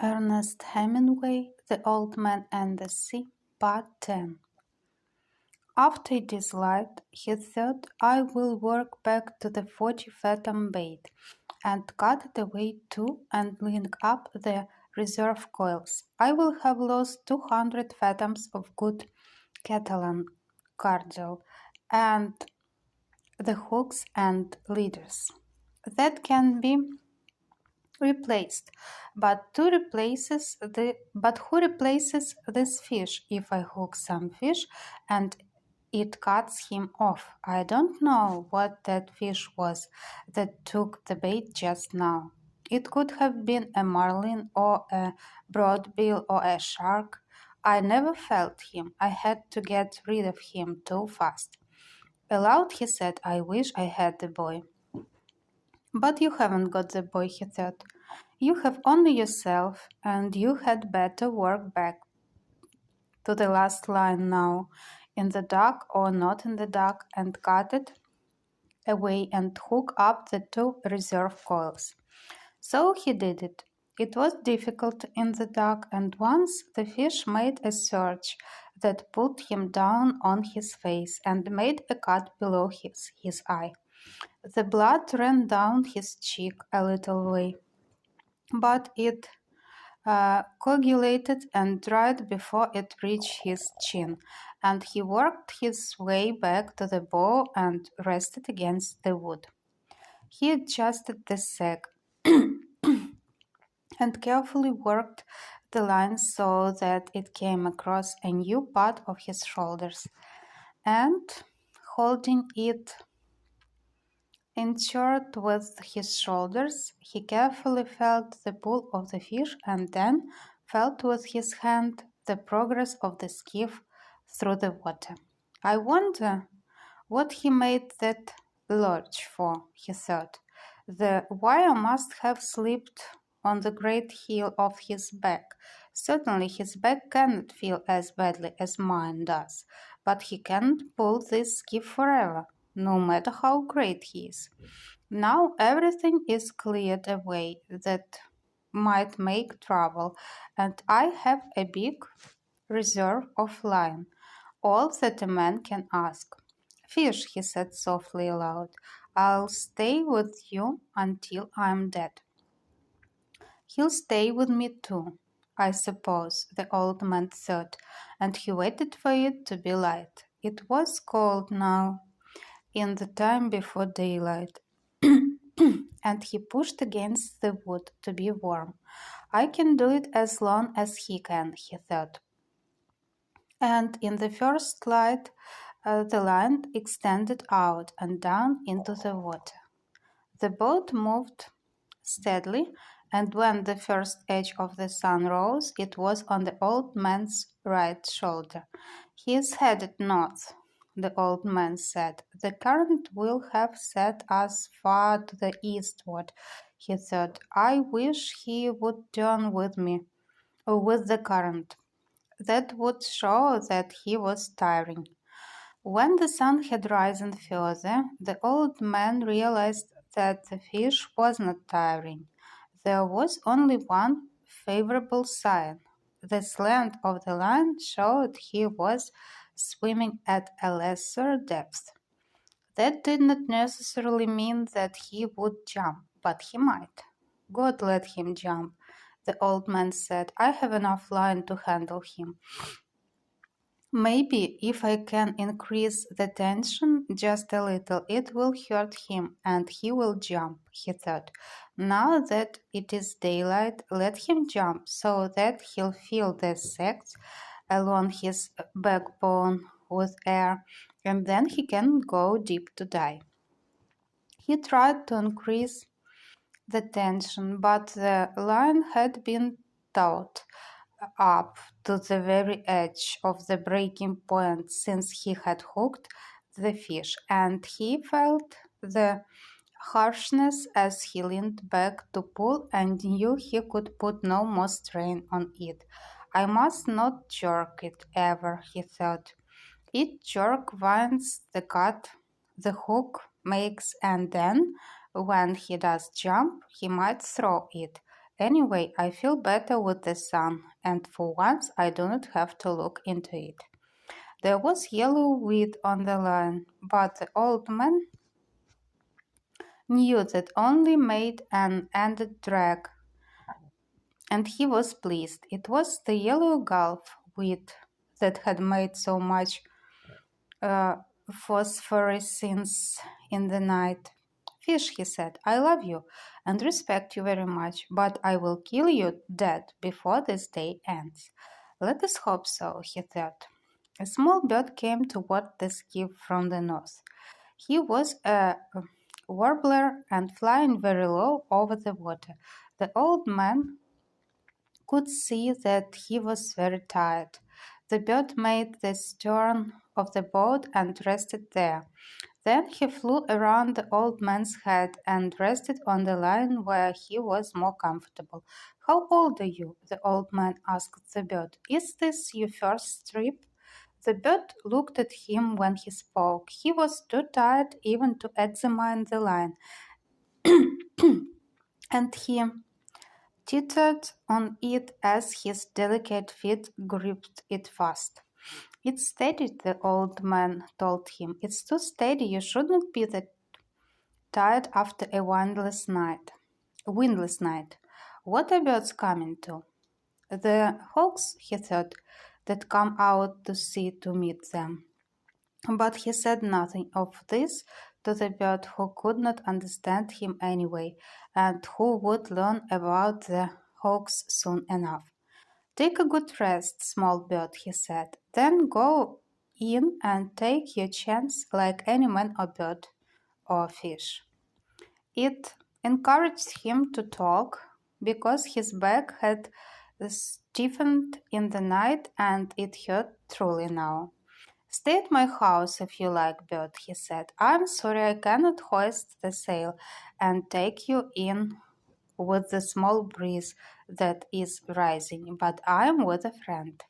Ernest Hemingway, The Old Man and the Sea, Part 10. After it is light, he thought, I will work back to the 40-fathom bait, and cut it away too, and link up the reserve coils. I will have lost 200 fathoms of good Catalan cardial, and the hooks and leaders. That can be replaced, but who replaces this fish if I hook some fish and it cuts him off? I don't know what that fish was that took the bait just now. It could have been a marlin or a broadbill or a shark. I never felt him. I had to get rid of him too fast. Aloud he said, I wish I had the boy. But you haven't got the boy, he thought. You have only yourself, and you had better work back to the last line now, in the dark or not in the dark, and cut it away and hook up the two reserve coils. So he did it. It was difficult in the dark, and once the fish made a surge that put him down on his face and made a cut below his eye. The blood ran down his cheek a little way, but it coagulated and dried before it reached his chin, and he worked his way back to the bow and rested against the wood. He adjusted the sack and carefully worked the line so that it came across a new part of his shoulders, and holding it insured with his shoulders, he carefully felt the pull of the fish and then felt with his hand the progress of the skiff through the water. I wonder what he made that lurch for, he thought. The wire must have slipped on the great heel of his back. Certainly his back cannot feel as badly as mine does, but he can't pull this skiff forever, no matter how great he is. Now everything is cleared away that might make trouble, and I have a big reserve of line, all that a man can ask. Fish, he said softly aloud, I'll stay with you until I'm dead. He'll stay with me too, I suppose, the old man thought, and he waited for it to be light. It was cold now, in the time before daylight, and he pushed against the wood to be warm. I can do it as long as he can, he thought. And in the first light, the line extended out and down into the water. The boat moved steadily, and when the first edge of the sun rose, it was on the old man's right shoulder. He is headed north, the old man said. The current will have set us far to the eastward, he thought. I wish he would turn with me, or with the current. That would show that he was tiring. When the sun had risen further, the old man realized that the fish was not tiring. There was only one favorable sign. The slant of the line showed he was swimming at a lesser depth. That did not necessarily mean that he would jump, but he might. God let him jump, the old man said. I have enough line to handle him. Maybe if I can increase the tension just a little, it will hurt him and he will jump, he thought. Now that it is daylight, let him jump so that he'll fill the sacs along his backbone with air, and then he can go deep to die. He tried to increase the tension, but the line had been taut up to the very edge of the breaking point since he had hooked the fish, and he felt the harshness as he leaned back to pull and knew he could put no more strain on it. I must not jerk it ever, he thought. Each jerk winds the cut the hook makes, and then, when he does jump, he might throw it Anyway, I feel better with the sun, and for once I do not have to look into it. There was yellow weed on the line, but the old man knew that only made an ended drag, and he was pleased. It was the yellow gulf weed that had made so much uh, phosphorescence in the night. Fish, he said, I love you and respect you very much, but I will kill you dead before this day ends. Let us hope so, he thought. A small bird came toward the skiff from the north. He was a warbler and flying very low over the water. The old man could see that he was very tired. The bird made the stern of the boat and rested there. Then he flew around the old man's head and rested on the line where he was more comfortable. How old are you? The old man asked the bird. Is this your first trip? The bird looked at him when he spoke. He was too tired even to examine the line, and he tittered on it as his delicate feet gripped it fast. It's steady, the old man told him. It's too steady. You shouldn't be that tired after a windless night. What are birds coming to? The hawks, he thought, that come out to sea to meet them. But he said nothing of this to the bird who could not understand him anyway, and who would learn about the hawks soon enough. Take a good rest, small bird, he said. Then go in and take your chance like any man or bird or fish. It encouraged him to talk because his back had stiffened in the night and it hurt truly now. Stay at my house if you like, Bird, he said. I'm sorry I cannot hoist the sail and take you in with the small breeze that is rising, but I'm with a friend.